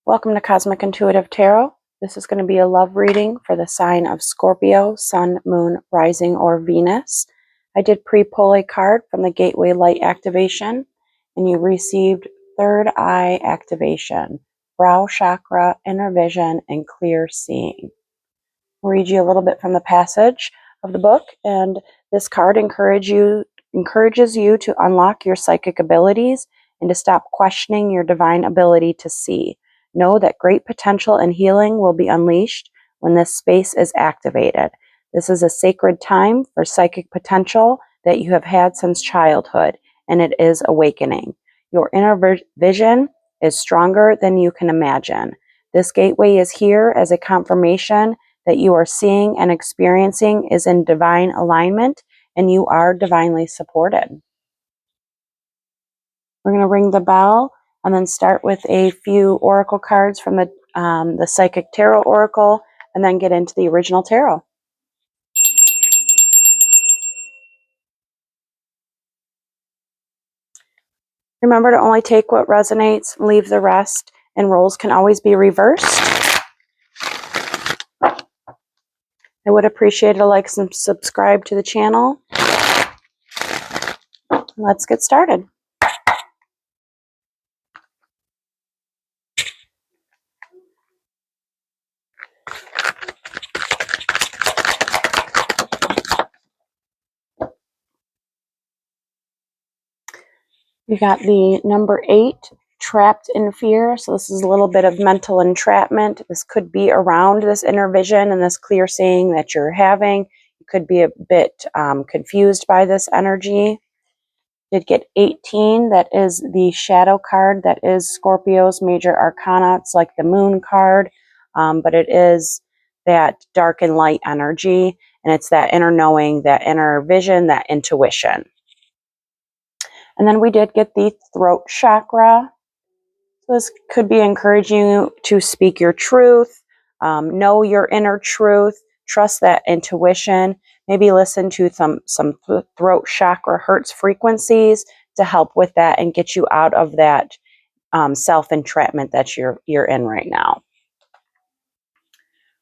Welcome to Cosmic Intuitive Tarot. This is going to be a love reading for the sign of Scorpio, Sun, Moon, Rising, or Venus. I did pre-pull a card from the Gateway Light activation, and you received third eye activation, brow chakra, inner vision, and clear seeing. I'll read you a little bit from the passage of the book, and this card encourages you to unlock your psychic abilities and to stop questioning your divine ability to see. Know that great potential and healing will be unleashed when this space is activated. This is a sacred time for psychic potential that you have had since childhood, and it is awakening. Your inner vision is stronger than you can imagine. This gateway is here as a confirmation that you are seeing and experiencing is in divine alignment, and you are divinely supported. We're going to ring the bell and then start with a few oracle cards from the Psychic Tarot Oracle, and then get into the original tarot. Remember to only take what resonates, leave the rest, and roles can always be reversed. I would appreciate a like and subscribe to the channel. Let's get started. We got the number 8, trapped in fear. So this is a little bit of mental entrapment. This could be around this inner vision and this clear seeing that you're having. You could be a bit confused by this energy. Did get 18. That is the shadow card. That is Scorpio's major arcana. It's like the moon card, but it is that dark and light energy. And it's that inner knowing, that inner vision, that intuition. And then we did get the throat chakra. So this could be encouraging you to speak your truth, know your inner truth, trust that intuition, maybe listen to some throat chakra hertz frequencies to help with that and get you out of that self-entrapment that you're in right now.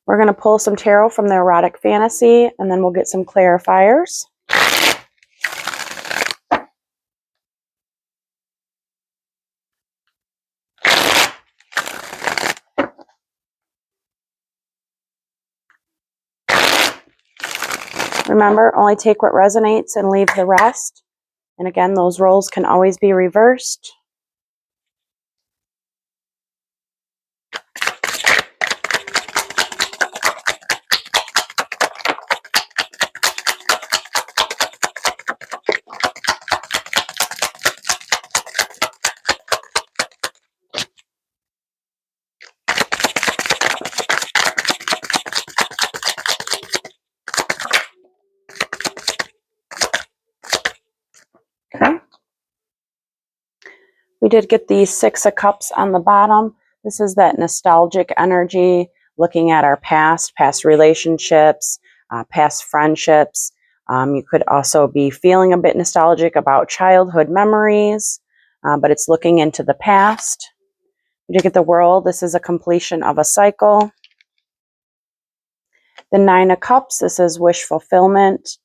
We're going to pull some tarot from the erotic fantasy, and then we'll get some clarifiers. Remember, only take what resonates and leave the rest. And again, those roles can always be reversed. Okay. We did get the 6 of Cups on the bottom. This is that nostalgic energy, looking at our past relationships, past friendships. You could also be feeling a bit nostalgic about childhood memories, but it's looking into the past. We did get the World. This is a completion of a cycle. The 9 of Cups, this is wish fulfillment.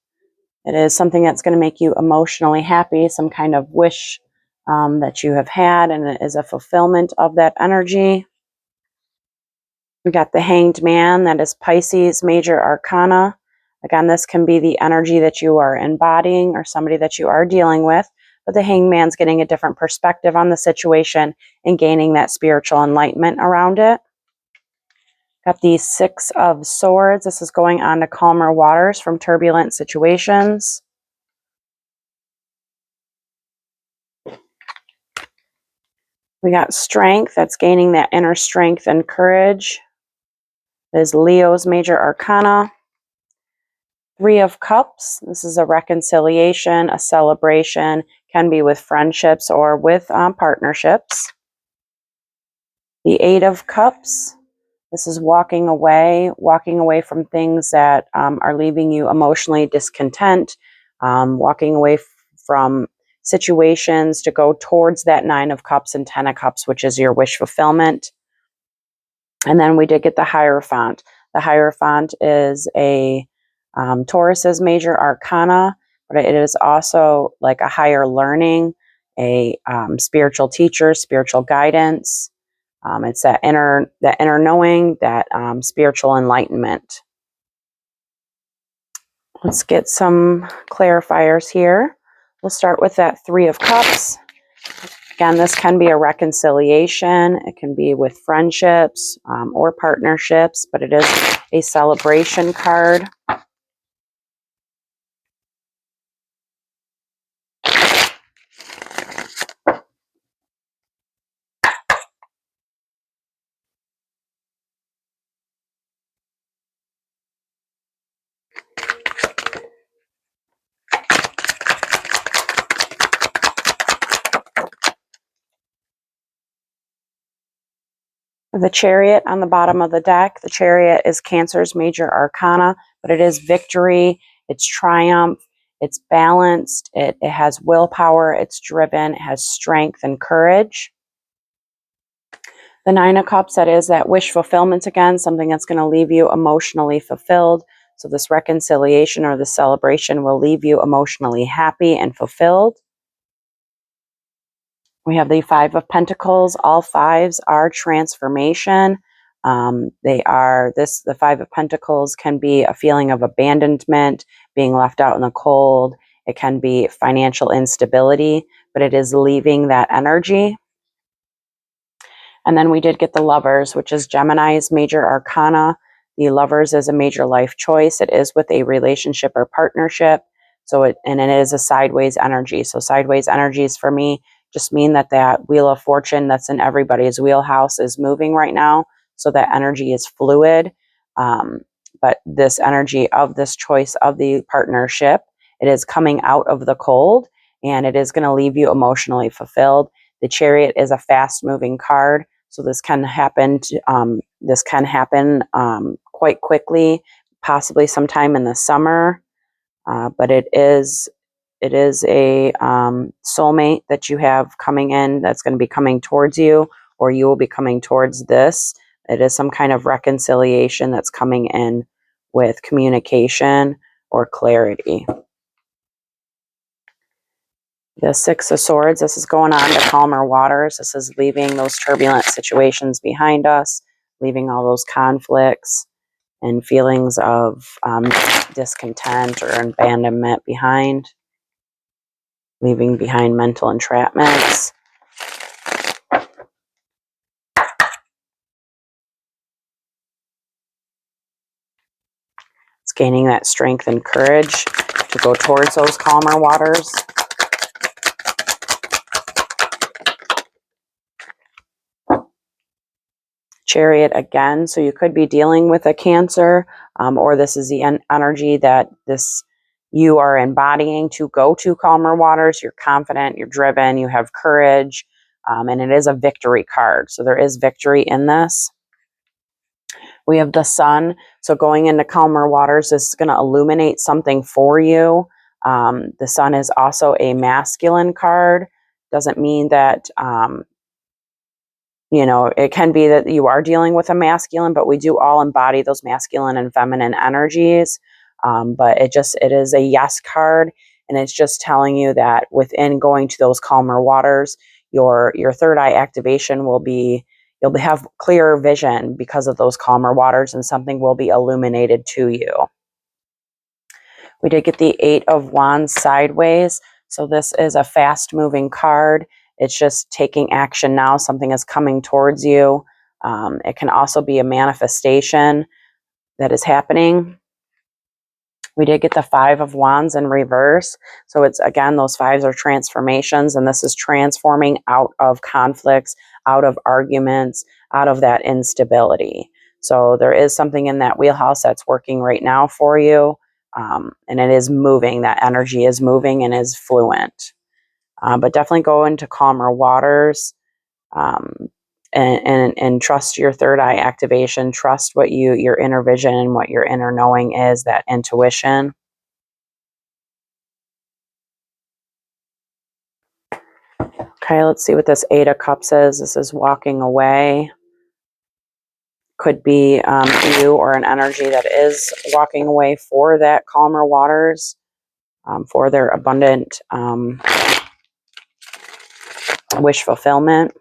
It is something that's going to make you emotionally happy, some kind of wish that you have had, and it is a fulfillment of that energy. We got the Hanged Man. That is Pisces major arcana. Again, this can be the energy that you are embodying or somebody that you are dealing with, but the Hanged Man's getting a different perspective on the situation and gaining that spiritual enlightenment around it. Got the 6 of Swords. This is going on to calmer waters from turbulent situations. We got Strength. That's gaining that inner strength and courage. This is Leo's major arcana. 3 of Cups. This is a reconciliation, a celebration. Can be with friendships or with partnerships. The 8 of Cups. This is walking away from things that are leaving you emotionally discontent, walking away from situations to go towards that 9 of Cups and 10 of Cups, which is your wish fulfillment. And then we did get the Hierophant. The Hierophant is a Taurus's major arcana, but it is also like a higher learning, a spiritual teacher, spiritual guidance. It's that inner knowing, that spiritual enlightenment. Let's get some clarifiers here. We'll start with that Three of Cups. Again, this can be a reconciliation. It can be with friendships or partnerships, but it is a celebration card. The Chariot on the bottom of the deck. The Chariot is Cancer's major arcana, but it is victory, it's triumph, it's balanced, it has willpower, it's driven, it has strength and courage. The Nine of Cups, that is that wish fulfillment again, something that's going to leave you emotionally fulfilled. So this reconciliation or the celebration will leave you emotionally happy and fulfilled. We have the Five of Pentacles. All fives are transformation. The Five of Pentacles can be a feeling of abandonment, being left out in the cold. It can be financial instability, but it is leaving that energy. And then we did get the Lovers, which is Gemini's major arcana. The Lovers is a major life choice. It is with a relationship or partnership. It is a sideways energy. So sideways energies for me just mean that wheel of fortune that's in everybody's wheelhouse is moving right now. So that energy is fluid. But this energy of this choice of the partnership, it is coming out of the cold and it is going to leave you emotionally fulfilled. The Chariot is a fast moving card. So this can happen. Quite quickly, possibly sometime in the summer. But it is a soulmate that you have coming in. That's going to be coming towards you, or you will be coming towards this. It is some kind of reconciliation that's coming in with communication or clarity. The Six of Swords, this is going on to calmer waters. This is leaving those turbulent situations behind us, leaving all those conflicts and feelings of discontent or abandonment behind, leaving behind mental entrapments. It's gaining that strength and courage to go towards those calmer waters. Chariot again, so you could be dealing with a Cancer, or this is the energy that you are embodying to go to calmer waters. You're confident, you're driven, you have courage, and it is a victory card. So there is victory in this. We have the Sun, so going into calmer waters is going to illuminate something for you. The Sun is also a masculine card. Doesn't mean that it can be that you are dealing with a masculine, but we do all embody those masculine and feminine energies. But it is a yes card, and it's just telling you that within going to those calmer waters, your third eye activation will be, you'll have clearer vision because of those calmer waters, and something will be illuminated to you. We did get the Eight of Wands sideways. So this is a fast moving card. It's just taking action now. Something is coming towards you. It can also be a manifestation that is happening. We did get the Five of Wands in reverse. So it's, again, those fives are transformations, and this is transforming out of conflicts, out of arguments, out of that instability. So there is something in that wheelhouse that's working right now for you. And it is moving. That energy is moving and is fluent. But definitely go into calmer waters, and trust your third eye activation. Trust what your inner vision and what your inner knowing is, that intuition. Okay, let's see what this Eight of Cups is. This is walking away. could be you or an energy that is walking away for that calmer waters, for their abundant wish fulfillment.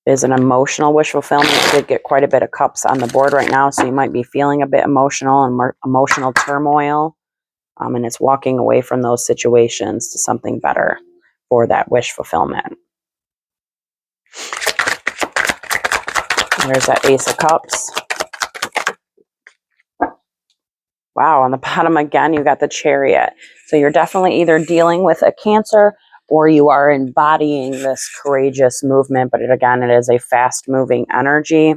Is an emotional wish fulfillment. You did get quite a bit of cups on the board right now, so you might be feeling a bit emotional and more emotional turmoil, and it's walking away from those situations to something better for that wish fulfillment. There's that Ace of Cups. Wow, on the bottom again, you got the Chariot. So you're definitely either dealing with a Cancer or you are embodying this courageous movement, but again, it is a fast-moving energy.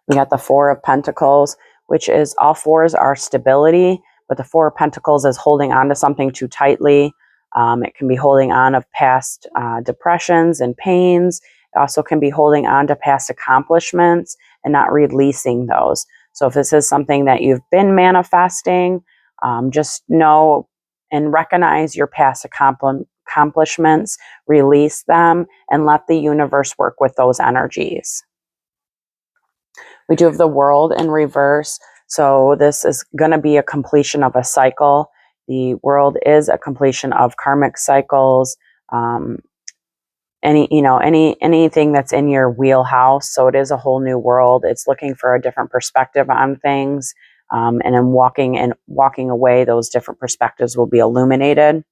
We got the Four of Pentacles, which is all fours are stability, but the Four of Pentacles is holding on to something too tightly. It can be holding on of past depressions and pains. It also can be holding on to past accomplishments and not releasing those. So if this is something that you've been manifesting, just know and recognize your past accomplishments, release them, and let the universe work with those energies. We do have the World in reverse. So this is going to be a completion of a cycle. The World is a completion of karmic cycles. Anything that's in your wheelhouse. So it is a whole new world. It's looking for a different perspective on things. And in walking away, those different perspectives will be illuminated.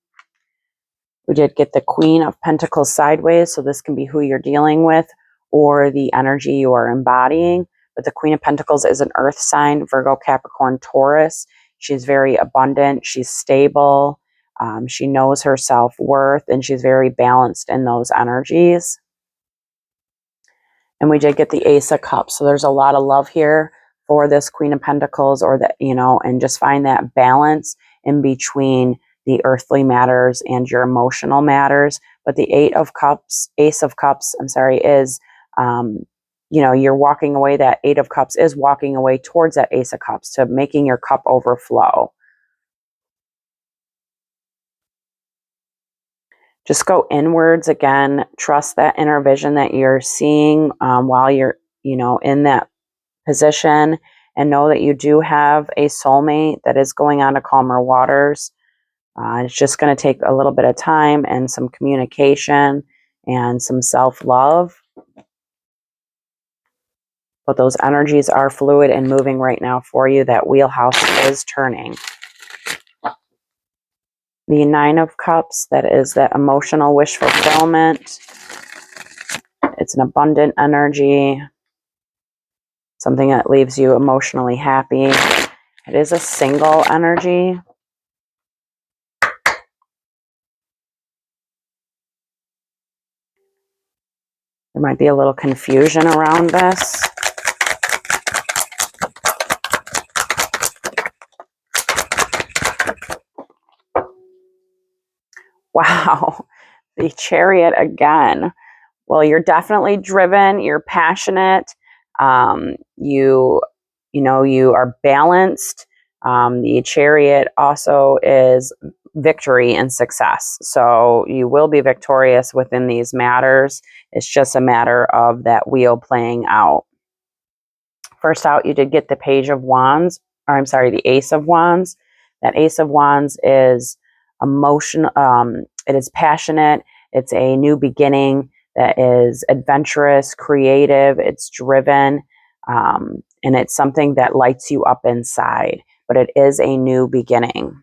We did get the Queen of Pentacles sideways. So this can be who you're dealing with or the energy you are embodying. But the Queen of Pentacles is an earth sign, Virgo, Capricorn, Taurus. She's very abundant. She's stable. She knows her self-worth, and she's very balanced in those energies. And we did get the Ace of Cups. So there's a lot of love here for this Queen of Pentacles, or that, and just find that balance in between the earthly matters and your emotional matters. But the Ace of Cups, is you're walking away. That Eight of Cups is walking away towards that Ace of Cups, to making your cup overflow. Just go inwards again. Trust that inner vision that you're seeing while you're, in that position, and know that you do have a soulmate that is going on to calmer waters. It's just going to take a little bit of time and some communication and some self-love. But those energies are fluid and moving right now for you. That wheelhouse is turning. The Nine of Cups, that is that emotional wish fulfillment. It's an abundant energy. Something that leaves you emotionally happy. It is a single energy. There might be a little confusion around this. Wow, the Chariot again. Well, you're definitely driven. You're passionate. You are balanced. The Chariot also is victory and success. So you will be victorious within these matters. It's just a matter of that wheel playing out. First out, you did get the Page of Wands, the Ace of Wands. That Ace of Wands is emotional. It is passionate. It's a new beginning that is adventurous, creative. It's driven, and it's something that lights you up inside. But it is a new beginning.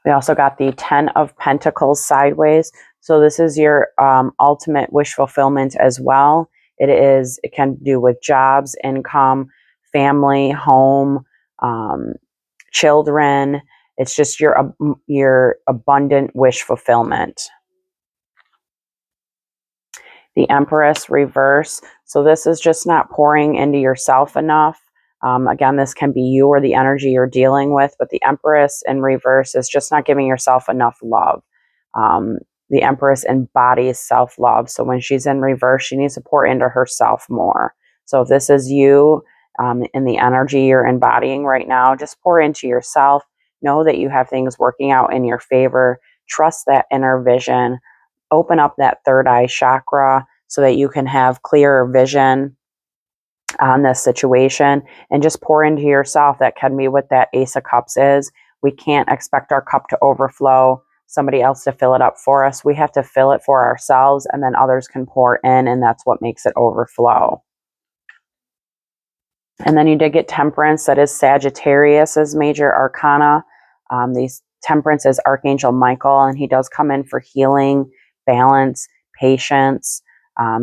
We also got the Ten of Pentacles sideways. So this is your ultimate wish fulfillment as well. It can do with jobs, income, family, home, children. It's just your abundant wish fulfillment. The Empress reverse. So this is just not pouring into yourself enough. Again, this can be you or the energy you're dealing with, but the Empress in reverse is just not giving yourself enough love. The Empress embodies self-love. So when she's in reverse, she needs to pour into herself more. So if this is you in the energy you're embodying right now, just pour into yourself. Know that you have things working out in your favor. Trust that inner vision. Open up that third eye chakra so that you can have clearer vision on this situation, and just pour into yourself. That can be what that Ace of Cups is. We can't expect our cup to overflow, somebody else to fill it up for us. We have to fill it for ourselves, and then others can pour in, and that's what makes it overflow. And then you did get Temperance. That is Sagittarius's major arcana. These Temperance is Archangel Michael, and he does come in for healing, balance, patience.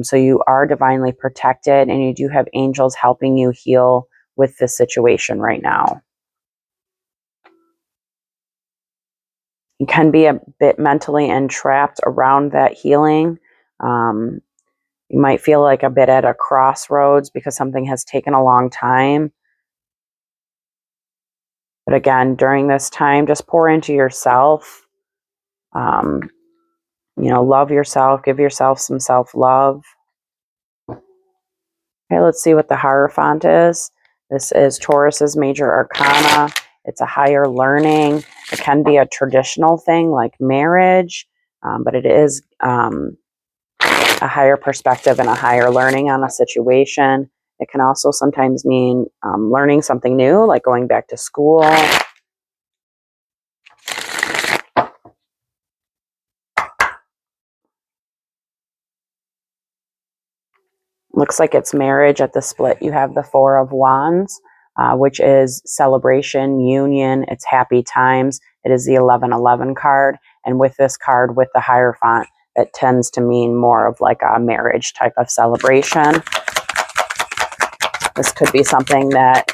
So you are divinely protected, and you do have angels helping you heal with this situation right now. You can be a bit mentally entrapped around that healing. You might feel like a bit at a crossroads because something has taken a long time. But again, during this time, just pour into yourself. Love yourself. Give yourself some self-love. Okay, let's see what the Hierophant is. This is Taurus's major arcana. It's a higher learning. It can be a traditional thing like marriage, but it is a higher perspective and a higher learning on a situation. It can also sometimes mean learning something new, like going back to school. Looks like it's marriage at the split. You have the Four of Wands, which is celebration, union. It's happy times. It is the 1111 card. And with this card, with the Hierophant, it tends to mean more of like a marriage type of celebration. This could be something that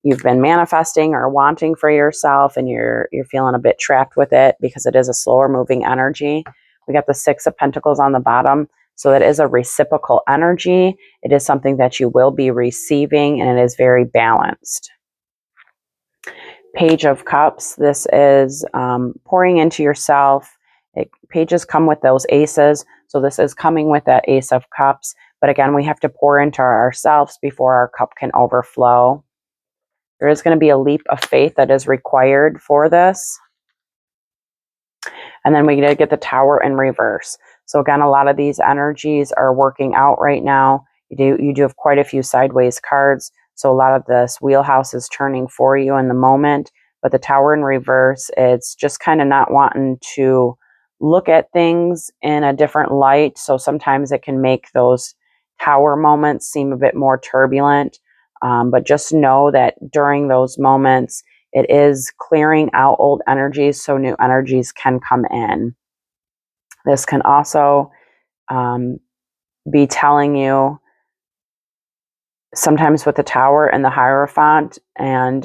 you've been manifesting or wanting for yourself, and you're feeling a bit trapped with it because it is a slower moving energy. We got the Six of Pentacles on the bottom. So it is a reciprocal energy. It is something that you will be receiving, and it is very balanced. Page of Cups. This is pouring into yourself. Pages come with those aces. So this is coming with that Ace of Cups. But again, we have to pour into ourselves before our cup can overflow. There is going to be a leap of faith that is required for this. And then we get the Tower in reverse. So again, a lot of these energies are working out right now. You do have quite a few sideways cards. So a lot of this wheelhouse is turning for you in the moment. But the Tower in reverse, it's just kind of not wanting to look at things in a different light. So sometimes it can make those Tower moments seem a bit more turbulent. But just know that during those moments, it is clearing out old energies so new energies can come in. This can also be telling you, sometimes with the Tower and the Hierophant and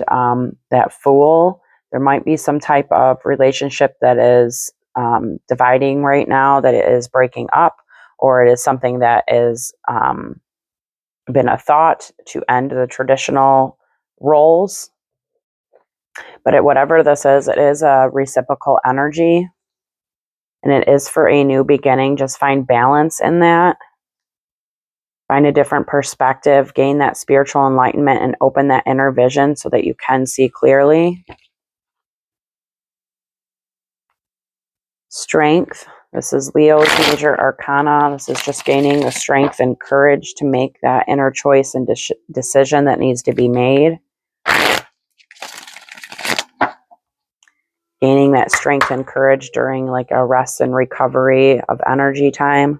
that Fool, there might be some type of relationship that is dividing right now, that it is breaking up, or it is something that is been a thought to end the traditional roles. But whatever this is, it is a reciprocal energy, and it is for a new beginning. Just find balance in that. Find a different perspective, gain that spiritual enlightenment, and open that inner vision so that you can see clearly. Strength. This is Leo's major arcana. This is just gaining the strength and courage to make that inner choice and decision that needs to be made. Gaining that strength and courage during like a rest and recovery of energy time.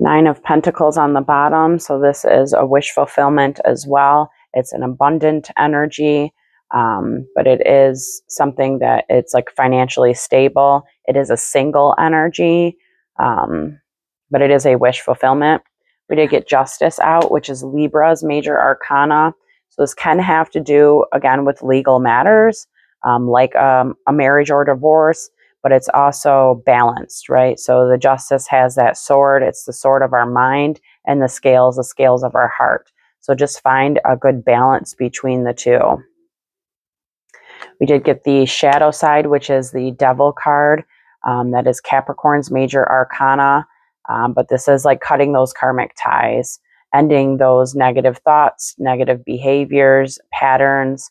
Nine of Pentacles on the bottom. So this is a wish fulfillment as well. It's an abundant energy, but it is something that it's like financially stable. It is a single energy, but it is a wish fulfillment. We did get Justice out, which is Libra's major arcana. So this can have to do, again, with legal matters, like a marriage or divorce, but it's also balanced, right? So the Justice has that sword. It's the sword of our mind, and the scales of our heart. So just find a good balance between the two. We did get the Shadow side, which is the Devil card. That is Capricorn's major arcana. But this is like cutting those karmic ties, ending those negative thoughts, negative behaviors, patterns,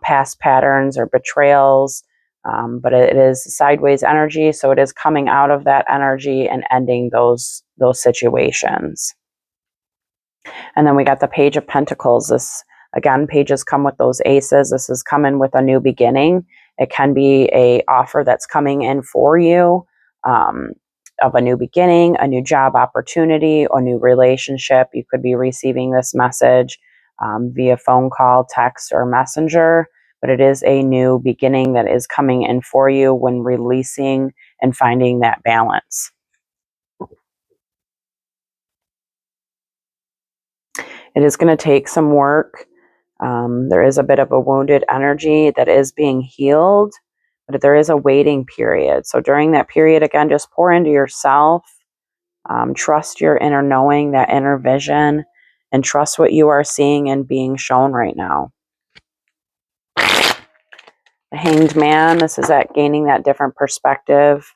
past patterns or betrayals. But it is sideways energy, so it is coming out of that energy and ending those situations. And then we got the Page of Pentacles. This, again, pages come with those aces. This is coming with a new beginning. It can be a offer that's coming in for you, of a new beginning, a new job opportunity, or new relationship. You could be receiving this message via phone call, text, or messenger. But it is a new beginning that is coming in for you when releasing and finding that balance. It is going to take some work. There is a bit of a wounded energy that is being healed, but there is a waiting period. So during that period, again, just pour into yourself. Trust your inner knowing, that inner vision, and trust what you are seeing and being shown right now. The Hanged Man, this is at gaining that different perspective,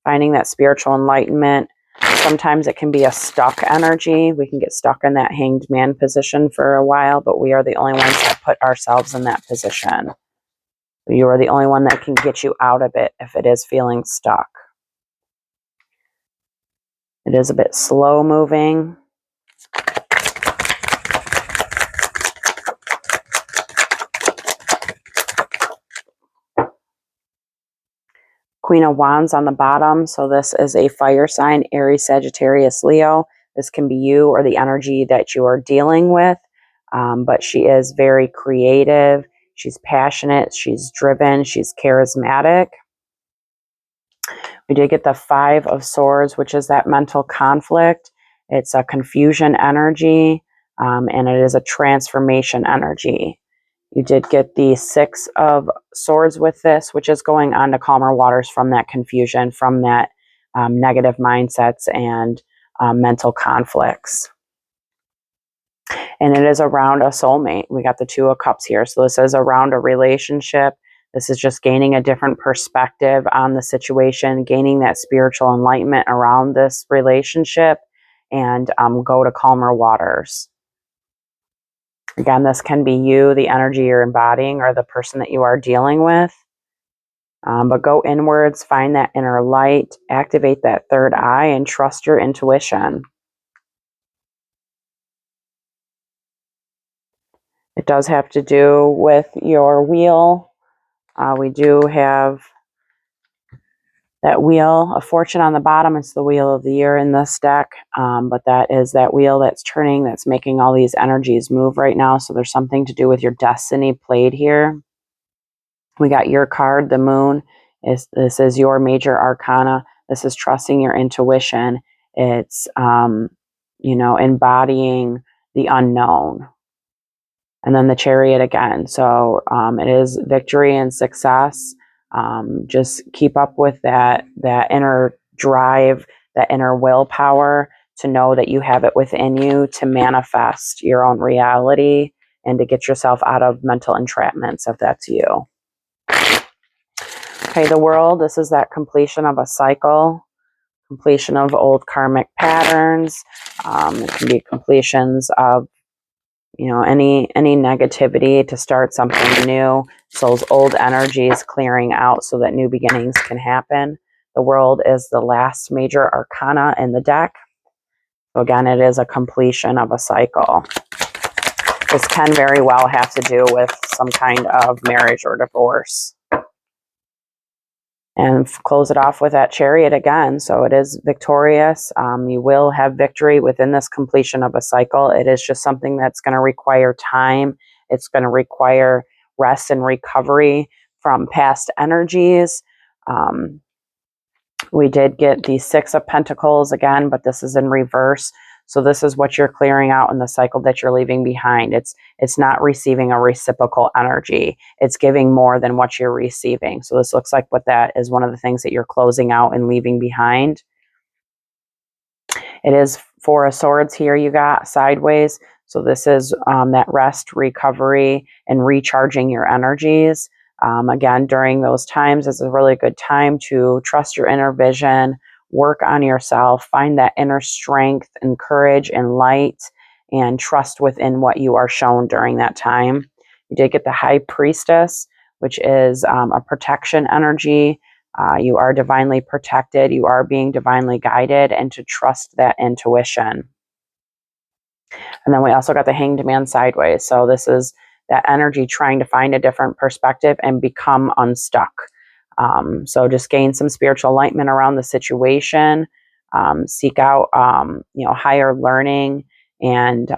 finding that spiritual enlightenment. Sometimes it can be a stuck energy. We can get stuck in that Hanged Man position for a while, but we are the only ones that put ourselves in that position. You are the only one that can get you out of it if it is feeling stuck. It is a bit slow moving. Queen of Wands on the bottom. So this is a fire sign, Aries, Sagittarius, Leo. This can be you or the energy that you are dealing with. But she is very creative. She's passionate. She's driven. She's charismatic. We did get the Five of Swords, which is that mental conflict. It's a confusion energy, and it is a transformation energy. You did get the Six of Swords with this, which is going on to calmer waters from that confusion, from that negative mindsets and mental conflicts. And it is around a soulmate. We got the Two of Cups here. So this is around a relationship. This is just gaining a different perspective on the situation, gaining that spiritual enlightenment around this relationship, and go to calmer waters. Again, this can be you, the energy you're embodying, or the person that you are dealing with. But go inwards, find that inner light, activate that third eye, and trust your intuition. It does have to do with your wheel. We do have that Wheel of Fortune on the bottom. It's the Wheel of the Year in this deck. But that is that wheel that's turning, that's making all these energies move right now. So there's something to do with your destiny played here. We got your card, the Moon. This is your major arcana. This is trusting your intuition. It's, embodying the unknown. And then the Chariot again. So it is victory and success. Just keep up with that inner drive, that inner willpower to know that you have it within you to manifest your own reality and to get yourself out of mental entrapments if that's you. Okay, the World, this is that completion of a cycle, completion of old karmic patterns. It can be completions of any negativity to start something new. So those old energies clearing out so that new beginnings can happen. The World is the last major arcana in the deck. So again, it is a completion of a cycle. This can very well have to do with some kind of marriage or divorce. And close it off with that Chariot again. So it is victorious. You will have victory within this completion of a cycle. It is just something that's going to require time. It's going to require rest and recovery from past energies. We did get the Six of Pentacles again, but this is in reverse. So this is what you're clearing out in the cycle that you're leaving behind. It's not receiving a reciprocal energy. It's giving more than what you're receiving. So this looks like what that is, one of the things that you're closing out and leaving behind. It is Four of Swords here you got sideways. So this is that rest, recovery, and recharging your energies. Again, during those times is a really good time to trust your inner vision, work on yourself, find that inner strength and courage and light, and trust within what you are shown during that time. You did get the High Priestess, which is a protection energy. You are divinely protected. You are being divinely guided, and to trust that intuition. And then we also got the Hanged Man sideways. So this is that energy trying to find a different perspective and become unstuck. So just gain some spiritual enlightenment around the situation, seek out, higher learning, and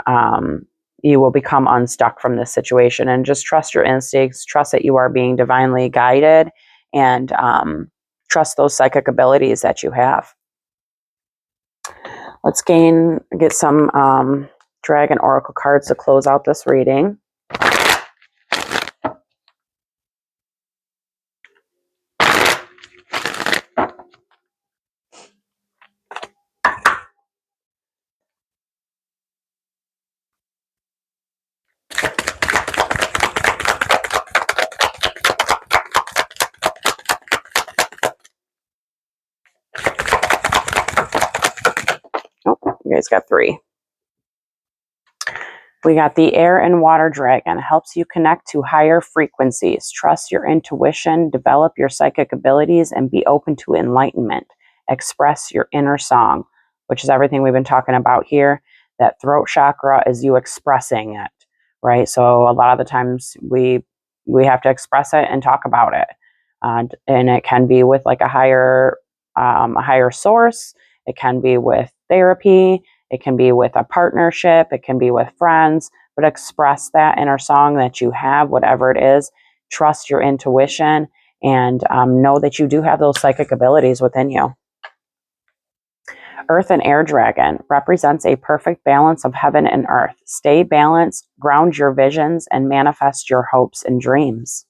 you will become unstuck from this situation. And just trust your instincts, trust that you are being divinely guided, and trust those psychic abilities that you have. Let's get some Dragon Oracle cards to close out this reading. Oh, you guys got 3. We got the Air and Water Dragon. It helps you connect to higher frequencies. Trust your intuition, develop your psychic abilities, and be open to enlightenment. Express your inner song, which is everything we've been talking about here. That throat chakra is you expressing it, right? So a lot of the times we have to express it and talk about it. And it can be with like a higher source. It can be with therapy. It can be with a partnership. It can be with friends. But express that inner song that you have, whatever it is. Trust your intuition, and know that you do have those psychic abilities within you. Earth and Air Dragon represents a perfect balance of heaven and earth. Stay balanced, ground your visions, and manifest your hopes and dreams.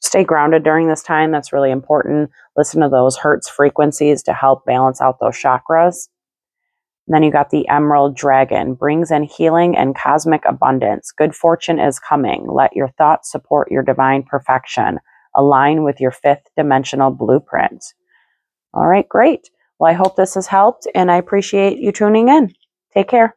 Stay grounded during this time. That's really important. Listen to those Hertz frequencies to help balance out those chakras. And then you got the Emerald Dragon, brings in healing and cosmic abundance. Good fortune is coming. Let your thoughts support your divine perfection. Align with your 5th dimensional blueprint. All right, great. Well, I hope this has helped, and I appreciate you tuning in. Take care.